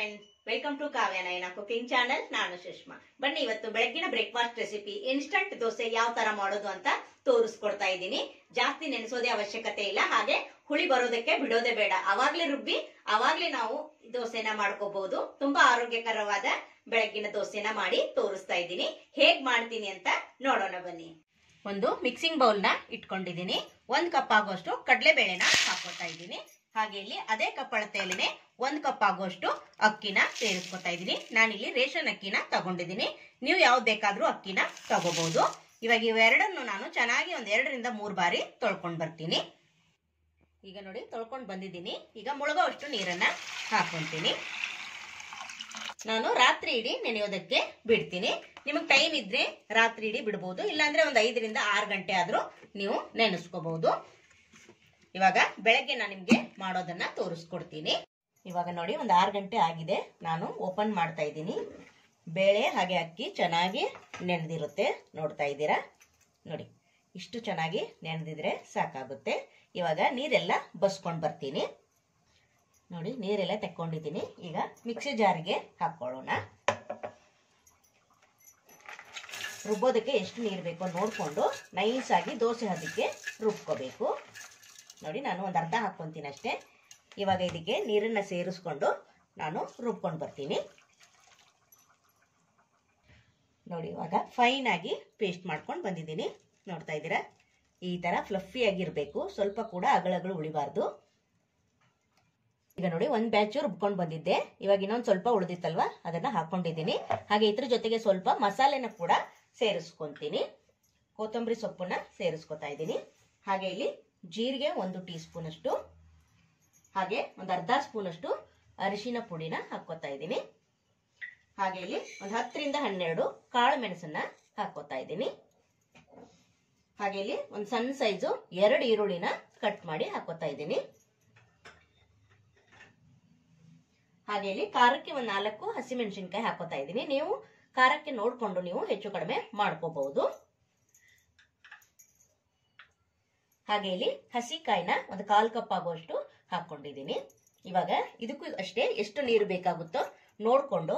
Friends, welcome to Kavya Nayana cooking channel. ನಾನು ಸುಷ್ಮಾ. ಬನ್ನಿ ಇವತ್ತು ಬೆಳಗ್ಗಿನ ಬ್ರೇಕ್ಫಾಸ್ಟ್ ರೆಸಿಪಿ ಇನ್ಸ್ಟಂಟ್ ದೋಸೆ ಯಾವ ತರ ಮಾಡೋದು ಅಂತ ತೋರಿಸ್ಕೊಡ್ತಾ ಇದ್ದೀನಿ. ಜಾಸ್ತಿ ನೆನೆಸೋದೇ ಅವಶ್ಯಕತೆ ಇಲ್ಲ, ಹಾಗೆ ಹುಳಿ ಬರೋದಕ್ಕೆ ಬಿಡೋದೇ ಬೇಡ. ಅವಾಗ್ಲೇ ರುಬ್ಬಿ ಅವಾಗ್ಲೇ ನಾವು ದೋಸೆನ ಮಾಡ್ಕೋಬಹುದು. ತುಂಬಾ ಆರೋಗ್ಯಕರವಾದ ಬೆಳಗ್ಗಿನ ದೋಸೆನ ಮಾಡಿ ತೋರಿಸ್ತಾ ಇದ್ದೀನಿ. ಹೇಗ್ ಮಾಡ್ತೀನಿ ಅಂತ ನೋಡೋಣ ಬನ್ನಿ. ಒಂದು ಮಿಕ್ಸಿಂಗ್ ಬೌಲ್ ನ ಇಟ್ಕೊಂಡಿದ್ದೀನಿ. 1 ಕಪ್ ಆಗುವಷ್ಟು ಕಡಲೆಬೇಳೆನ ಹಾಕೋತಾ ಇದ್ದೀನಿ. ಹಾಗೆ ಇಲ್ಲಿ ಅದೇ ಕಪ್ ಅಳತೆಯಲ್ಲಿನೇ 1 ಕಪ್ ಆಗುವಷ್ಟು ಅಕ್ಕಿನ ಸೇರಿಸ್ಕೊತಾ ಇದ್ದೀನಿ. ನಾನಿಲ್ಲಿ ರೇಷನ್ ಅಕ್ಕಿನ ತಗೊಂಡಿದ್ದೀನಿ. ನೀವು ಯಾವ್ದು ಬೇಕಾದ್ರೂ ಅಕ್ಕಿನ ತಗೋಬಹುದು. ಇವಾಗ ಇವೆರಡನ್ನು ನಾನು ಚೆನ್ನಾಗಿ 2 ರಿಂದ 3 ಬಾರಿ ತೊಳ್ಕೊಂಡ್ ಬರ್ತೀನಿ. ಈಗ ನೋಡಿ ತೊಳ್ಕೊಂಡ್ ಬಂದಿದ್ದೀನಿ. ಈಗ ಮುಳುಗೋವಷ್ಟು ನೀರನ್ನ ಹಾಕೊಂತೀನಿ. ನಾನು ರಾತ್ರಿ ಇಡೀ ನೆನೆಯೋದಕ್ಕೆ ಬಿಡ್ತೀನಿ. ನಿಮಗೆ ಟೈಮ್ ಇದ್ರೆ ರಾತ್ರಿ ಇಡೀ ಬಿಡಬಹುದು, ಇಲ್ಲಾಂದ್ರೆ 5 ರಿಂದ 6 ಗಂಟೆ ಆದ್ರೂ ನೀವು ನೆನೆಸ್ಕೋಬಹುದು. ಇವಾಗ ಬೆಳಗ್ಗೆ ನಾನು ನಿಮ್ಗೆ ಮಾಡೋದನ್ನ ತೋರಿಸ್ಕೊಡ್ತೀನಿ. ಇವಾಗ ನೋಡಿ 6 ಗಂಟೆ ಆಗಿದೆ. ನಾನು ಓಪನ್ ಮಾಡ್ತಾ ಇದ್ದೀನಿ. ಬೇಳೆ ಹಾಗೆ ಅಕ್ಕಿ ಚೆನ್ನಾಗಿ ನೆನೆದಿರುತ್ತೆ, ನೋಡ್ತಾ ಇದ್ದೀರಾ. ನೋಡಿ ಇಷ್ಟು ಚೆನ್ನಾಗಿ ನೆನೆದಿದ್ರೆ ಸಾಕಾಗುತ್ತೆ. ಇವಾಗ ನೀರೆಲ್ಲ ಬಸ್ಕೊಂಡ್ ಬರ್ತೀನಿ. ನೋಡಿ ನೀರೆಲ್ಲ ತೆಕ್ಕೊಂಡಿದ್ದೀನಿ. ಈಗ ಮಿಕ್ಸಿ ಜಾರಿಗೆ ಹಾಕೊಳ್ಳೋಣ. ರುಬ್ಬೋದಕ್ಕೆ ಎಷ್ಟು ನೀರು ಬೇಕೋ ನೋಡ್ಕೊಂಡು ನೈಸ್ ಆಗಿ ದೋಸೆ ಹದಕ್ಕೆ ರುಬ್ಕೋಬೇಕು. ನೋಡಿ ನಾನು ಒಂದು ಅರ್ಧ ಹಾಕ್ಕೊಂತೀನಿ ಅಷ್ಟೇ. ಇವಾಗ ಇದಕ್ಕೆ ನೀರನ್ನ ಸೇರಿಸ್ಕೊಂಡು ನಾನು ರುಬ್ಕೊಂಡು ಬರ್ತೀನಿ. ನೋಡಿ ಇವಾಗ ಫೈನ್ ಆಗಿ ಪೇಸ್ಟ್ ಮಾಡ್ಕೊಂಡು ಬಂದಿದ್ದೀನಿ. ನೋಡ್ತಾ ಇದ್ದೀರಾ, ಈ ತರ ಫ್ಲಫಿ ಆಗಿರ್ಬೇಕು, ಸ್ವಲ್ಪ ಕೂಡ ಅಗಳಗಳು ಉಳಿಬಾರ್ದು. ಈಗ ನೋಡಿ 1 ಬ್ಯಾಚ್ ರುಬ್ಕೊಂಡು ಬಂದಿದ್ದೆ. ಇವಾಗ ಇನ್ನೊಂದು ಸ್ವಲ್ಪ ಉಳಿದಿತ್ತಲ್ವಾ, ಅದನ್ನ ಹಾಕೊಂಡಿದ್ದೀನಿ. ಹಾಗೆ ಇದ್ರ ಜೊತೆಗೆ ಸ್ವಲ್ಪ ಮಸಾಲೆನ ಕೂಡ ಸೇರಿಸ್ಕೊಂತೀನಿ. ಕೊತ್ತಂಬರಿ ಸೊಪ್ಪನ್ನ ಸೇರಿಸ್ಕೊತಾ ಇದ್ದೀನಿ. ಹಾಗೆ ಇಲ್ಲಿ ಜೀರಿಗೆ 1 ಟೀ ಸ್ಪೂನ್ ಅಷ್ಟು, ಹಾಗೆ ಒಂದು ಅರ್ಧ ಸ್ಪೂನ್ ಅಷ್ಟು ಅರಿಶಿನ ಪುಡಿನ ಹಾಕೋತಾ ಇದ್ದೀನಿ. ಹಾಗೆ ಇಲ್ಲಿ 10 ರಿಂದ 12 ಕಾಳು ಮೆಣಸನ್ನ ಹಾಕೋತಾ ಇದ್ದೀನಿ. ಹಾಗೆ ಇಲ್ಲಿ ಒಂದು ಸಣ್ಣ ಸೈಜು 2 ಈರುಳ್ಳಿನ ಕಟ್ ಮಾಡಿ ಹಾಕೋತಾ ಇದ್ದೀನಿ. ಹಾಗೆ ಇಲ್ಲಿ ಖಾರಕ್ಕೆ 4 ಹಸಿಮೆಣಸಿನ್ಕಾಯಿ ಹಾಕೋತಾ ಇದ್ದೀನಿ. ನೀವು ಖಾರಕ್ಕೆ ನೋಡ್ಕೊಂಡು ನೀವು ಹೆಚ್ಚು ಕಡಿಮೆ ಮಾಡ್ಕೋಬಹುದು. ಹಾಗೆ ಇಲ್ಲಿ ಹಸಿಕಾಯಿನ 1/4 ಕಪ್ ಆಗುವಷ್ಟು ಹಾಕೊಂಡಿದ್ದೀನಿ. ಇವಾಗ ಇದಕ್ಕೂ ಅಷ್ಟೇ ಎಷ್ಟು ನೀರು ಬೇಕಾಗುತ್ತೋ ನೋಡ್ಕೊಂಡು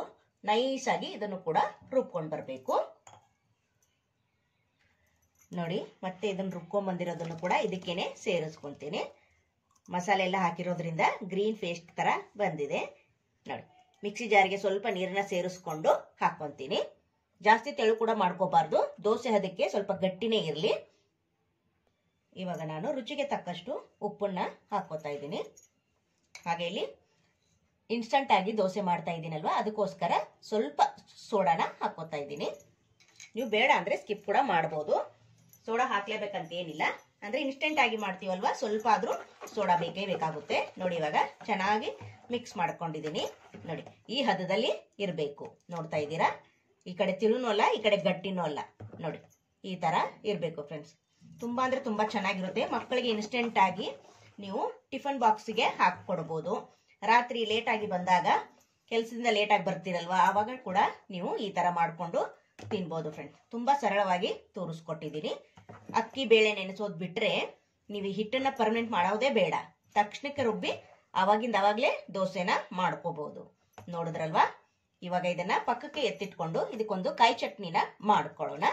ನೈಸ್ ಆಗಿ ಇದನ್ನು ಕೂಡ ರುಬ್ಕೊಂಡು ಬರಬೇಕು. ನೋಡಿ ಮತ್ತೆ ಇದನ್ನು ರುಬ್ಕೊಂಡ್ ಬಂದಿರೋದನ್ನು ಕೂಡ ಇದಕ್ಕೇನೆ ಸೇರಿಸ್ಕೊಂತೀನಿ. ಮಸಾಲೆ ಎಲ್ಲ ಹಾಕಿರೋದ್ರಿಂದ ಗ್ರೀನ್ ಪೇಸ್ಟ್ ತರ ಬಂದಿದೆ. ನೋಡಿ ಮಿಕ್ಸಿ ಜಾರಿಗೆ ಸ್ವಲ್ಪ ನೀರನ್ನ ಸೇರಿಸ್ಕೊಂಡು ಹಾಕೊಂತೀನಿ. ಜಾಸ್ತಿ ತೆಳು ಕೂಡ ಮಾಡ್ಕೋಬಾರ್ದು, ದೋಸೆ ಹದಕ್ಕೆ ಸ್ವಲ್ಪ ಗಟ್ಟಿನೇ ಇರಲಿ. ಇವಾಗ ನಾನು ರುಚಿಗೆ ತಕ್ಕಷ್ಟು ಉಪ್ಪನ್ನ ಹಾಕೋತಾ ಇದ್ದೀನಿ. ಹಾಗೆ ಇಲ್ಲಿ ಇನ್ಸ್ಟಂಟ್ ಆಗಿ ದೋಸೆ ಮಾಡ್ತಾ ಇದ್ದೀನಲ್ವಾ, ಅದಕ್ಕೋಸ್ಕರ ಸ್ವಲ್ಪ ಸೋಡಾನ ಹಾಕೋತಾ ಇದ್ದೀನಿ. ನೀವು ಬೇಡ ಅಂದ್ರೆ ಸ್ಕಿಪ್ ಕೂಡ ಮಾಡ್ಬೋದು. ಸೋಡಾ ಹಾಕ್ಲೇಬೇಕಂತ ಏನಿಲ್ಲ, ಅಂದ್ರೆ ಇನ್ಸ್ಟೆಂಟ್ ಆಗಿ ಮಾಡ್ತೀವಲ್ವಾ, ಸ್ವಲ್ಪ ಆದ್ರೂ ಸೋಡಾ ಬೇಕೇ ಬೇಕಾಗುತ್ತೆ. ನೋಡಿ ಇವಾಗ ಚೆನ್ನಾಗಿ ಮಿಕ್ಸ್ ಮಾಡ್ಕೊಂಡಿದ್ದೀನಿ. ನೋಡಿ ಈ ಹದದಲ್ಲಿ ಇರಬೇಕು. ನೋಡ್ತಾ ಇದ್ದೀರಾ, ಈ ಕಡೆ ತಿಳುನೂ ಅಲ್ಲ, ಈ ಕಡೆ ಗಟ್ಟಿನೂ ಅಲ್ಲ. ನೋಡಿ ಈ ತರ ಇರಬೇಕು ಫ್ರೆಂಡ್ಸ್. ತುಂಬಾ ಅಂದ್ರೆ ತುಂಬಾ ಚೆನ್ನಾಗಿರುತ್ತೆ. ಮಕ್ಕಳಿಗೆ ಇನ್ಸ್ಟೆಂಟ್ ಆಗಿ ನೀವು ಟಿಫನ್ ಬಾಕ್ಸ್ಗೆ ಹಾಕೊಡ್ಬೋದು. ರಾತ್ರಿ ಲೇಟ್ ಆಗಿ ಬಂದಾಗ, ಕೆಲಸದಿಂದ ಲೇಟ್ ಆಗಿ ಬರ್ತೀರಲ್ವಾ, ಆವಾಗ ಕೂಡ ನೀವು ಈ ತರ ಮಾಡ್ಕೊಂಡು ತಿನ್ಬೋದು ಫ್ರೆಂಡ್ಸ್. ತುಂಬಾ ಸರಳವಾಗಿ ತೋರಿಸ್ಕೊಟ್ಟಿದ್ದೀನಿ. ಅಕ್ಕಿ ಬೇಳೆ ನೆನೆಸೋದ್ ಬಿಟ್ರೆ ನೀವು ಈ ಹಿಟ್ಟನ್ನ ಪರ್ಮನೆಂಟ್ ಮಾಡೋದೇ ಬೇಡ, ತಕ್ಷಣಕ್ಕೆ ರುಬ್ಬಿ ಅವಾಗಿಂದ ಅವಾಗ್ಲೇ ದೋಸೆನ ಮಾಡ್ಕೋಬಹುದು. ನೋಡಿದ್ರಲ್ವಾ. ಇವಾಗ ಇದನ್ನ ಪಕ್ಕಕ್ಕೆ ಎತ್ತಿಟ್ಕೊಂಡು ಇದಕ್ಕೊಂದು ಕಾಯಿ ಚಟ್ನಿನ ಮಾಡ್ಕೊಳ್ಳೋಣ.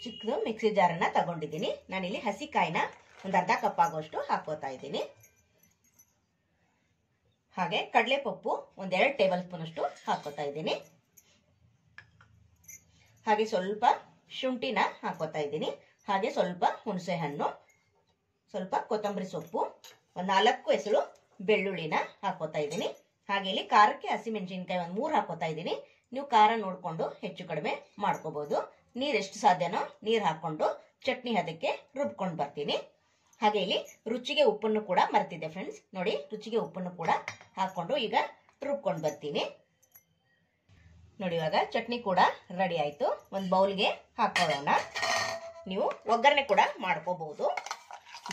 ಚಿಕ್ಕದು ಮಿಕ್ಸಿ ಜಾರನ್ನ ತಗೊಂಡಿದ್ದೀನಿ. ನಾನಿಲ್ಲಿ ಹಸಿಕಾಯಿನ ಒಂದು ಅರ್ಧ ಕಪ್ ಆಗುವಷ್ಟು ಹಾಕೋತಾ ಇದ್ದೀನಿ. ಹಾಗೆ ಕಡಲೆಪಪ್ಪು 1-2 ಟೇಬಲ್ ಸ್ಪೂನ್ ಅಷ್ಟು ಹಾಕೋತಾ ಇದ್ದೀನಿ. ಹಾಗೆ ಸ್ವಲ್ಪ ಶುಂಠಿನ ಹಾಕೋತಾ ಇದ್ದೀನಿ. ಹಾಗೆ ಸ್ವಲ್ಪ ಹುಣಸೆ ಹಣ್ಣು, ಸ್ವಲ್ಪ ಕೊತ್ತಂಬರಿ ಸೊಪ್ಪು, 4 ಎಸಳು ಬೆಳ್ಳುಳ್ಳಿನ ಹಾಕೋತಾ ಇದ್ದೀನಿ. ಹಾಗೆ ಇಲ್ಲಿ ಖಾರಕ್ಕೆ ಹಸಿಮೆಣಸಿನ್ಕಾಯಿ 3 ಹಾಕೋತಾ ಇದ್ದೀನಿ. ನೀವು ಖಾರ ನೋಡ್ಕೊಂಡು ಹೆಚ್ಚು ಕಡಿಮೆ ಮಾಡ್ಕೋಬಹುದು. ನೀರ್ ಎಷ್ಟು ಸಾಧ್ಯನೋ ನೀರ್ ಹಾಕೊಂಡು ಚಟ್ನಿ ಹದಕ್ಕೆ ರುಬ್ಕೊಂಡು ಬರ್ತೀನಿ. ಹಾಗೆ ಇಲ್ಲಿ ರುಚಿಗೆ ಉಪ್ಪನ್ನು ಕೂಡ ಮರ್ತಿದ್ದೆ ಫ್ರೆಂಡ್ಸ್. ನೋಡಿ ರುಚಿಗೆ ಉಪ್ಪನ್ನು ಕೂಡ ಹಾಕೊಂಡು ಈಗ ರುಬ್ಕೊಂಡು ಬರ್ತೀನಿ. ನೋಡಿ ಇವಾಗ ಚಟ್ನಿ ಕೂಡ ರೆಡಿ ಆಯ್ತು. ಒಂದು ಬೌಲ್ಗೆ ಹಾಕೊಳ್ಳೋಣ. ನೀವು ಒಗ್ಗರಣೆ ಕೂಡ ಮಾಡ್ಕೋಬಹುದು,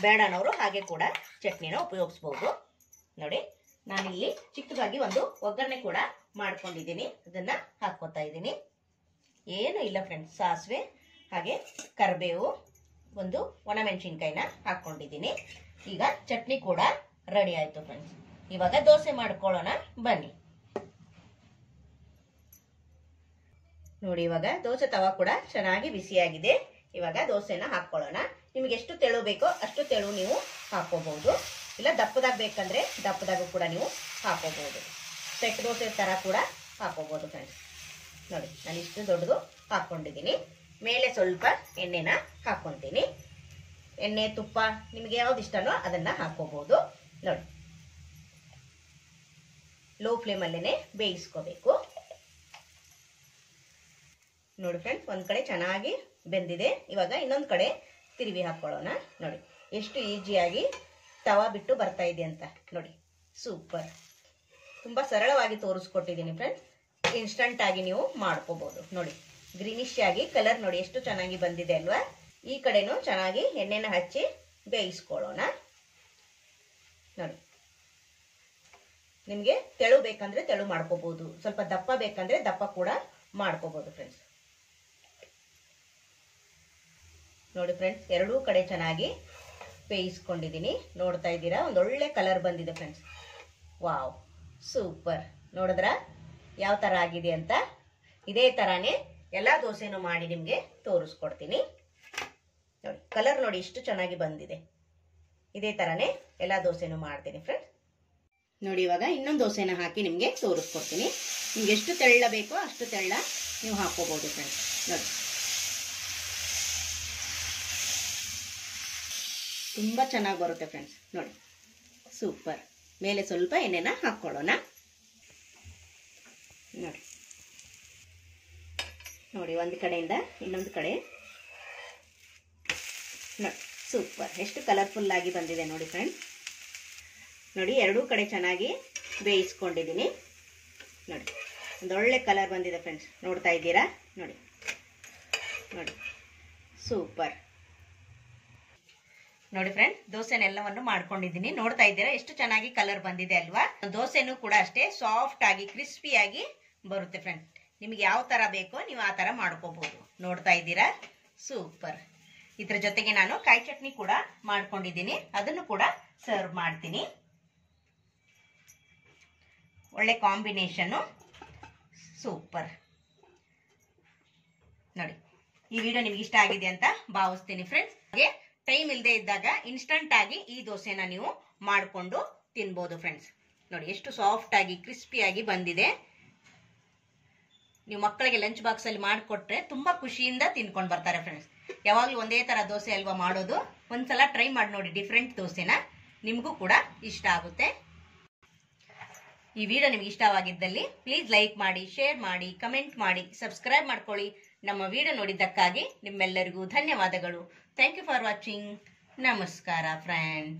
ಬೇಡನವರು ಹಾಗೆ ಕೂಡ ಚಟ್ನಿನ ಉಪಯೋಗಿಸಬಹುದು. ನೋಡಿ ನಾನಿಲ್ಲಿ ಚಿಕ್ಕದಾಗಿ ಒಂದು ಒಗ್ಗರಣೆ ಕೂಡ ಮಾಡ್ಕೊಂಡಿದ್ದೀನಿ. ಅದನ್ನ ಹಾಕೋತಾ ಇದ್ದೀನಿ. ಏನು ಇಲ್ಲ ಫ್ರೆಂಡ್ಸ್, ಸಾಸಿವೆ ಹಾಗೆ ಕರಿಬೇವು, ಒಂದು ಒಣಮೆಣಸಿನ್ಕಾಯಿನ ಹಾಕೊಂಡಿದ್ದೀನಿ. ಈಗ ಚಟ್ನಿ ಕೂಡ ರೆಡಿ ಆಯ್ತು ಫ್ರೆಂಡ್ಸ್. ಇವಾಗ ದೋಸೆ ಮಾಡ್ಕೊಳ್ಳೋಣ ಬನ್ನಿ. ನೋಡಿ ಇವಾಗ ದೋಸೆ ತವ ಕೂಡ ಚೆನ್ನಾಗಿ ಬಿಸಿಯಾಗಿದೆ. ಇವಾಗ ದೋಸೆನ ಹಾಕೊಳ್ಳೋಣ. ನಿಮ್ಗೆ ಎಷ್ಟು ತೆಳು ಬೇಕೋ ಅಷ್ಟು ತೆಳು ನೀವು ಹಾಕೋಬಹುದು, ಇಲ್ಲ ದಪ್ಪದಾಗ ಬೇಕಂದ್ರೆ ದಪ್ಪದಾಗ ಕೂಡ ನೀವು ಹಾಕೋಬಹುದು. ಸೆಟ್ ದೋಸೆ ತರ ಕೂಡ ಹಾಕೋಬಹುದು ಫ್ರೆಂಡ್ಸ್. ನೋಡಿ ನಾನು ಇಷ್ಟು ದೊಡ್ಡದು ಹಾಕೊಂಡಿದ್ದೀನಿ. ಮೇಲೆ ಸ್ವಲ್ಪ ಎಣ್ಣೆನ ಹಾಕೊಂತೀನಿ. ಎಣ್ಣೆ ತುಪ್ಪ ನಿಮ್ಗೆ ಯಾವ್ದು ಇಷ್ಟನೋ ಅದನ್ನ ಹಾಕೋಬಹುದು. ನೋಡಿ ಲೋ ಫ್ಲೇಮ್ ಅಲ್ಲೇನೆ ಬೇಯಿಸ್ಕೋಬೇಕು. ನೋಡಿ ಫ್ರೆಂಡ್ಸ್, ಒಂದ್ ಕಡೆ ಚೆನ್ನಾಗಿ ಬೆಂದಿದೆ. ಇವಾಗ ಇನ್ನೊಂದ್ ಕಡೆ ತಿರುವಿ ಹಾಕೊಳ್ಳೋಣ. ನೋಡಿ ಎಷ್ಟು ಈಜಿಯಾಗಿ ತವಾ ಬಿಟ್ಟು ಬರ್ತಾ ಇದೆ ಅಂತ. ನೋಡಿ ಸೂಪರ್, ತುಂಬಾ ಸರಳವಾಗಿ ತೋರಿಸ್ಕೊಟ್ಟಿದ್ದೀನಿ ಫ್ರೆಂಡ್ಸ್. ಇನ್ಸ್ಟಂಟ್ ಆಗಿ ನೀವು ಮಾಡ್ಕೋಬಹುದು. ನೋಡಿ ಗ್ರೀನಿಶ್ ಆಗಿ ಕಲರ್ ನೋಡಿ ಎಷ್ಟು ಚೆನ್ನಾಗಿ ಬಂದಿದೆ ಅಲ್ವಾ. ಈ ಕಡೆನೂ ಚೆನ್ನಾಗಿ ಎಣ್ಣೆನ ಹಚ್ಚಿ ಬೇಯಿಸ್ಕೊಳ್ಳೋಣ. ನೋಡಿ ನಿಮ್ಗೆ ತೆಳು ಬೇಕಂದ್ರೆ ತೆಳು ಮಾಡ್ಕೋಬಹುದು, ಸ್ವಲ್ಪ ದಪ್ಪ ಬೇಕಂದ್ರೆ ದಪ್ಪ ಕೂಡ ಮಾಡ್ಕೋಬಹುದು ಫ್ರೆಂಡ್ಸ್. ನೋಡಿ ಫ್ರೆಂಡ್ಸ್, ಎರಡೂ ಕಡೆ ಚೆನ್ನಾಗಿ ಬೇಯಿಸ್ಕೊಂಡಿದ್ದೀನಿ. ನೋಡ್ತಾ ಇದ್ದೀರಾ, ಒಂದೊಳ್ಳೆ ಕಲರ್ ಬಂದಿದೆ ಫ್ರೆಂಡ್ಸ್. Wow super. ನೋಡಿದ್ರ ಯಾವ ತರ ಆಗಿದೆ ಅಂತ. ಇದೇ ತರಾನೇ ಎಲ್ಲಾ ದೋಸೆನೂ ಮಾಡಿ ನಿಮ್ಗೆ ತೋರಿಸ್ಕೊಡ್ತೀನಿ. ನೋಡಿ ಕಲರ್ ನೋಡಿ ಎಷ್ಟು ಚೆನ್ನಾಗಿ ಬಂದಿದೆ. ಇದೇ ತರಾನೇ ಎಲ್ಲಾ ದೋಸೆನೂ ಮಾಡ್ತೀನಿ ಫ್ರೆಂಡ್ಸ್. ನೋಡಿ ಇವಾಗ ಇನ್ನೊಂದು ದೋಸೆನ ಹಾಕಿ ನಿಮ್ಗೆ ತೋರಿಸ್ಕೊಡ್ತೀನಿ. ನಿಮ್ಗೆ ಎಷ್ಟು ತೆಳ್ಳ ಬೇಕೋ ಅಷ್ಟು ತೆಳ್ಳ ನೀವು ಹಾಕೋಬಹುದು ಫ್ರೆಂಡ್ಸ್. ನೋಡಿ ತುಂಬಾ ಚೆನ್ನಾಗಿ ಬರುತ್ತೆ ಫ್ರೆಂಡ್ಸ್. ನೋಡಿ ಸೂಪರ್. ಮೇಲೆ ಸ್ವಲ್ಪ ಎಣ್ಣೆನ ಹಾಕೊಳ್ಳೋಣ. ನೋಡಿ ನೋಡಿ ಒಂದು ಕಡೆಯಿಂದ ಇನ್ನೊಂದು ಕಡೆ. ನೋಡಿ ಸೂಪರ್, ಎಷ್ಟು ಕಲರ್ಫುಲ್ ಆಗಿ ಬಂದಿದೆ ನೋಡಿ ಫ್ರೆಂಡ್ಸ್. ನೋಡಿ ಎರಡೂ ಕಡೆ ಚೆನ್ನಾಗಿ ಬೇಯಿಸ್ಕೊಂಡಿದ್ದೀನಿ. ನೋಡಿ ಒಂದೊಳ್ಳೆ ಕಲರ್ ಬಂದಿದೆ ಫ್ರೆಂಡ್ಸ್. ನೋಡ್ತಾ ಇದ್ದೀರಾ, ನೋಡಿ ನೋಡಿ ಸೂಪರ್. ನೋಡಿ ಫ್ರೆಂಡ್ಸ್, ದೋಸೆನೆಲ್ಲವನ್ನು ಮಾಡ್ಕೊಂಡಿದ್ದೀನಿ. ನೋಡ್ತಾ ಇದ್ದೀರಾ ಎಷ್ಟು ಚೆನ್ನಾಗಿ ಕಲರ್ ಬಂದಿದೆ ಅಲ್ವಾ. ದೋಸೆನೂ ಕೂಡ ಅಷ್ಟೇ ಸಾಫ್ಟ್ ಆಗಿ ಕ್ರಿಸ್ಪಿಯಾಗಿ ಬರುತ್ತೆ ಫ್ರೆಂಡ್ಸ್. ನಿಮ್ಗೆ ಯಾವ ತರ ಬೇಕೋ ನೀವು ಆ ತರ ಮಾಡ್ಕೋಬಹುದು. ನೋಡ್ತಾ ಇದ್ದೀರಾ ಸೂಪರ್. ಇದ್ರ ಜೊತೆಗೆ ನಾನು ಕಾಯಿ ಚಟ್ನಿ ಕೂಡ ಮಾಡ್ಕೊಂಡಿದ್ದೀನಿ, ಅದನ್ನು ಕೂಡ ಸರ್ವ್ ಮಾಡ್ತೀನಿ. ಒಳ್ಳೆ ಕಾಂಬಿನೇಷನ್, ಸೂಪರ್. ನೋಡಿ ಈ ವಿಡಿಯೋ ನಿಮ್ಗೆ ಇಷ್ಟ ಆಗಿದೆ ಅಂತ ಭಾವಿಸ್ತೀನಿ ಫ್ರೆಂಡ್ಸ್. ಹಾಗೆ ಟೈಮ್ ಇಲ್ಲದೆ ಇದ್ದಾಗ ಇನ್ಸ್ಟಂಟ್ ಆಗಿ ಈ ದೋಸೆನ ನೀವು ಮಾಡಿಕೊಂಡು ತಿನ್ಬೋದು ಫ್ರೆಂಡ್ಸ್. ನೋಡಿ ಎಷ್ಟು ಸಾಫ್ಟ್ ಆಗಿ ಕ್ರಿಸ್ಪಿಯಾಗಿ ಬಂದಿದೆ. ನೀವು ಮಕ್ಕಳಿಗೆ ಲಂಚ್ ಬಾಕ್ಸ್ ಅಲ್ಲಿ ಮಾಡಿಕೊಟ್ರೆ ತುಂಬಾ ಖುಷಿಯಿಂದ ತಿನ್ಕೊಂಡು ಬರ್ತಾರೆ ಫ್ರೆಂಡ್ಸ್. ಯಾವಾಗ್ಲೂ ಒಂದೇ ತರ ದೋಸೆ ಅಲ್ವಾ ಮಾಡೋದು. ಒಂದ್ಸಲ ಟ್ರೈ ಮಾಡಿ ನೋಡಿ ಡಿಫ್ರೆಂಟ್ ದೋಸೆನ, ನಿಮಗೂ ಕೂಡ ಇಷ್ಟ ಆಗುತ್ತೆ. ಈ ವಿಡಿಯೋ ನಿಮ್ಗೆ ಇಷ್ಟವಾಗಿದ್ದಲ್ಲಿ ಪ್ಲೀಸ್ ಲೈಕ್ ಮಾಡಿ, ಶೇರ್ ಮಾಡಿ, ಕಮೆಂಟ್ ಮಾಡಿ, ಸಬ್ಸ್ಕ್ರೈಬ್ ಮಾಡ್ಕೊಳ್ಳಿ. ನಮ್ಮ ವಿಡಿಯೋ ನೋಡಿದ್ದಕ್ಕಾಗಿ ನಿಮ್ಮೆಲ್ಲರಿಗೂ ಧನ್ಯವಾದಗಳು. Thank you for watching. ನಮಸ್ಕಾರ ಫ್ರೆಂಡ್.